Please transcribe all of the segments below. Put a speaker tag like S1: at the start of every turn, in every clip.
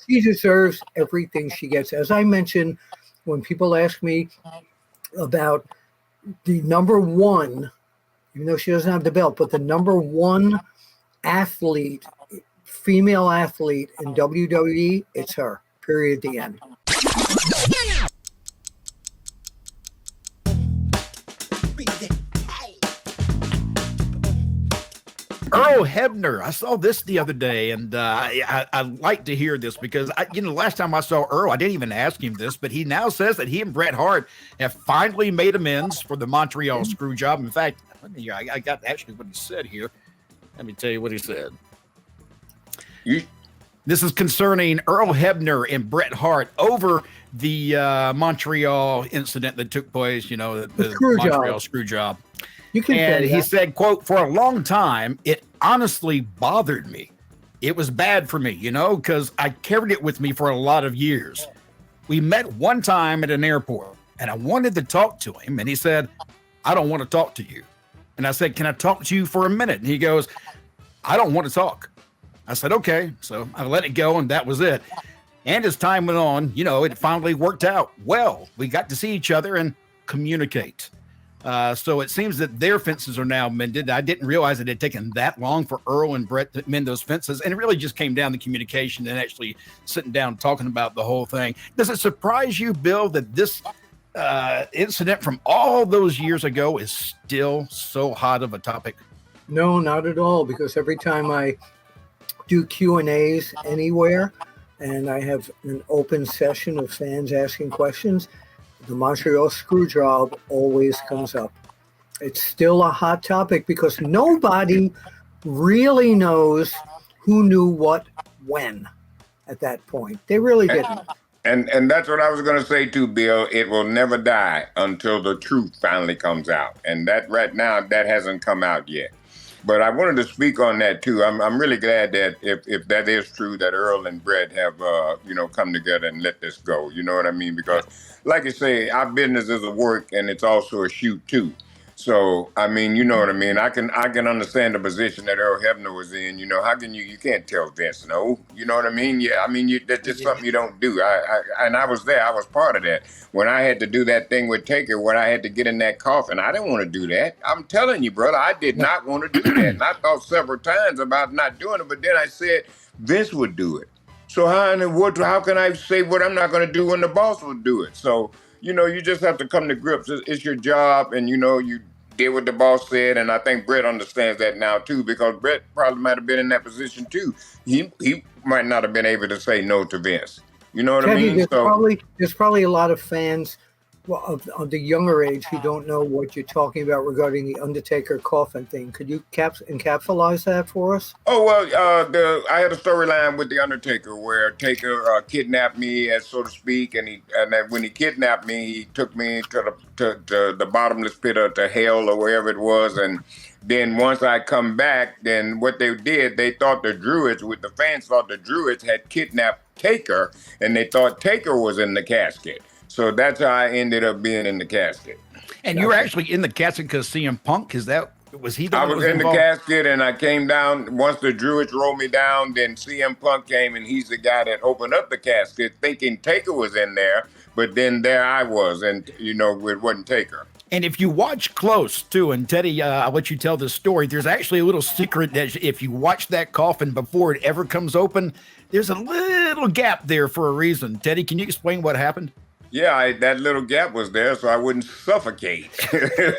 S1: She deserves everything she gets. As I mentioned, when people ask me about the number one, even though she doesn't have the belt, but the number one athlete, female athlete in WWE, it's her. Period. The end.
S2: Earl Hebner. I saw this the other day, and I like to hear this because, last time I saw Earl, I didn't even ask him this, but he now says that he and Bret Hart have finally made amends for the Montreal Screwjob. In fact, I got actually what he said here. Let me tell you what he said. This is concerning Earl Hebner and Bret Hart over the Montreal incident that took place, the Montreal Screwjob. And he said, quote, "For a long time, it honestly bothered me. It was bad for me, because I carried it with me for a lot of years. We met one time at an airport, and I wanted to talk to him. And he said, 'I don't want to talk to you.' And I said, 'Can I talk to you for a minute?' And he goes, 'I don't want to talk.' I said, 'Okay.' So I let it go, and that was it. And as time went on, it finally worked out well. We got to see each other and communicate. So it seems that their fences are now mended. I didn't realize it had taken that long for Earl and Bret to mend those fences. And it really just came down to communication and actually sitting down talking about the whole thing. Does it surprise you, Bill, that this incident from all those years ago is still so hot of a topic?
S1: No, not at all, because every time I do Q&As anywhere and I have an open session of fans asking questions, the Montreal Screwjob always comes up. It's still a hot topic because nobody really knows who knew what when at that point. They really didn't.
S3: And that's what I was going to say too, Bill. It will never die until the truth finally comes out. And that right now, that hasn't come out yet. But I wanted to speak on that too. I'm really glad that if that is true, that Earl and Bret have come together and let this go. You know what I mean? Because, like you say, our business is a work and it's also a shoot too. So I mean, you know what I mean. I can understand the position that Earl Hebner was in. How can you can't tell Vince no. You know what I mean? Yeah, I mean that's just something you don't do. I was there. I was part of that when I had to do that thing with Taker. When I had to get in that coffin, I didn't want to do that. I'm telling you, brother, I did not want to do that. And I thought several times about not doing it, but then I said Vince would do it. So how can I say what I'm not going to do when the boss will do it? So you just have to come to grips. It's your job, and you did what the boss said, and I think Bret understands that now too, because Bret probably might have been in that position too. He might not have been able to say no to Vince. You know what I mean?
S1: There's probably a lot of fans of the younger age who don't know what you're talking about regarding the Undertaker coffin thing. Could you encapsulize that for us?
S3: Oh, well, I had a storyline with the Undertaker where Taker kidnapped me, as so to speak, and when he kidnapped me, he took me to the bottomless pit of to hell or wherever it was, and then once I come back, then what they did, they thought the fans thought the Druids had kidnapped Taker, and they thought Taker was in the casket. So that's how I ended up being in the casket.
S2: And you were actually in the casket because CM Punk, was he the one?
S3: I was in the casket, and I came down. Once the Druids rolled me down, then CM Punk came, and he's the guy that opened up the casket thinking Taker was in there. But then there I was, and, it wasn't Taker.
S2: And if you watch close, too, and Teddy, I'll let you tell this story, there's actually a little secret that if you watch that coffin before it ever comes open, there's a little gap there for a reason. Teddy, can you explain what happened?
S3: Yeah, that little gap was there so I wouldn't suffocate. Okay,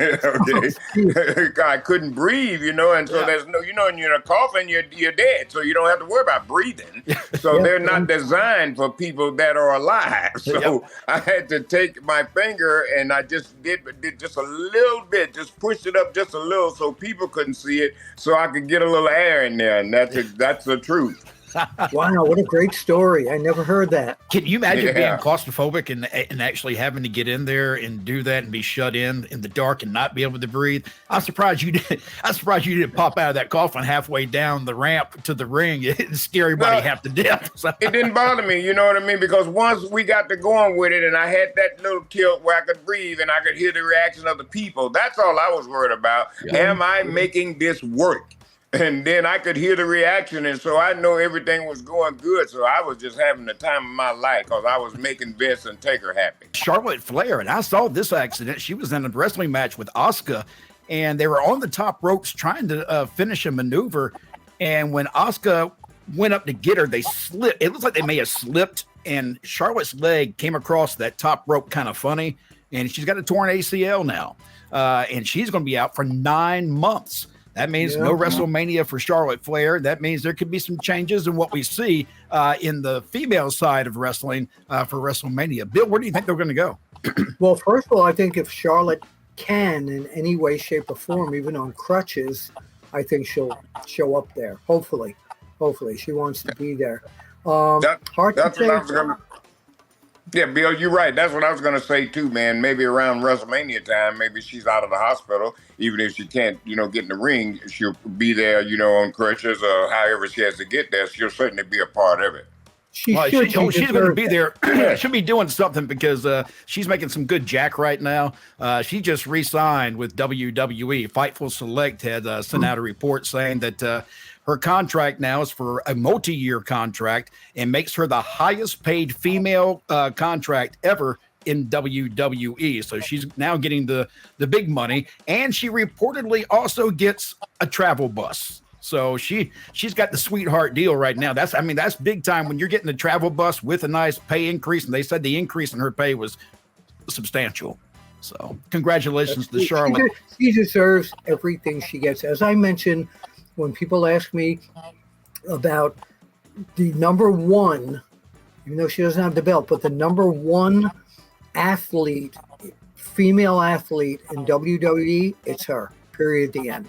S3: I couldn't breathe, and so there's no, when you're in a coffin, you're dead, so you don't have to worry about breathing. So they're not designed for people that are alive. So I had to take my finger and I just did just a little bit, just pushed it up just a little so people couldn't see it, so I could get a little air in there, and that's the truth.
S1: Wow, what a great story. I never heard that.
S2: Can you imagine being claustrophobic and actually having to get in there and do that and be shut in the dark and not be able to breathe? I'm surprised you didn't pop out of that coffin halfway down the ramp to the ring and scare everybody half to death.
S3: It didn't bother me, you know what I mean? Because once we got to going with it and I had that little tilt where I could breathe and I could hear the reaction of the people, that's all I was worried about. Yeah. Am I making this work? And then I could hear the reaction, and so I know everything was going good. So I was just having the time of my life because I was making Vince and Taker happy.
S2: Charlotte Flair, and I saw this accident. She was in a wrestling match with Asuka, and they were on the top ropes trying to finish a maneuver. And when Asuka went up to get her, they slipped. It looks like they may have slipped, and Charlotte's leg came across that top rope kind of funny, and she's got a torn ACL now, and she's going to be out for 9 months. That means no WrestleMania for Charlotte Flair. That means there could be some changes in what we see in the female side of wrestling for WrestleMania. Bill, where do you think they're going to go?
S1: Well, first of all, I think if Charlotte can in any way, shape, or form, even on crutches, I think she'll show up there. Hopefully, she wants to be there.
S3: That's what I was going to. Yeah, Bill, you're right. That's what I was going to say too, man. Maybe around WrestleMania time, maybe she's out of the hospital. Even if she can't, get in the ring, she'll be there, on crutches or however she has to get there. She'll certainly be a part of it.
S2: She's going to be there. She'll be doing something because she's making some good jack right now. She just re-signed with WWE. Fightful Select had sent out a report saying that her contract now is for a multi-year contract and makes her the highest paid female contract ever in WWE. So she's now getting the big money, and she reportedly also gets a travel bus. So she's got the sweetheart deal right now. That's big time when you're getting the travel bus with a nice pay increase. And they said the increase in her pay was substantial. So congratulations to Charlotte.
S1: She deserves everything she gets. As I mentioned, when people ask me about the number one, even though she doesn't have the belt, but the number one athlete, female athlete in WWE, it's her. Period. The end.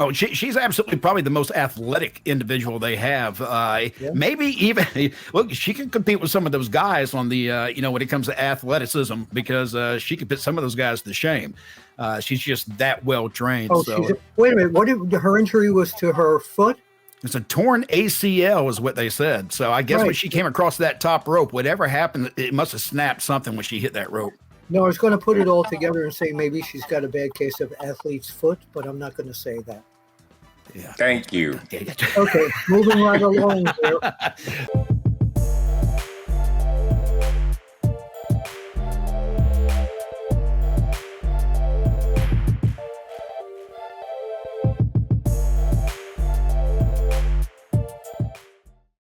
S2: Oh, she's absolutely probably the most athletic individual they have. Maybe even look, she can compete with some of those guys on the when it comes to athleticism because she could put some of those guys to shame. She's just that well trained.
S1: Oh,
S2: so
S1: wait a minute. What did her injury was to her foot?
S2: It's a torn ACL is what they said. So I guess when she came across that top rope, whatever happened, it must have snapped something when she hit that rope.
S1: No, I was going to put it all together and say maybe she's got a bad case of athlete's foot, but I'm not going to say that.
S2: Yeah.
S3: Thank you.
S1: Okay, moving right along here.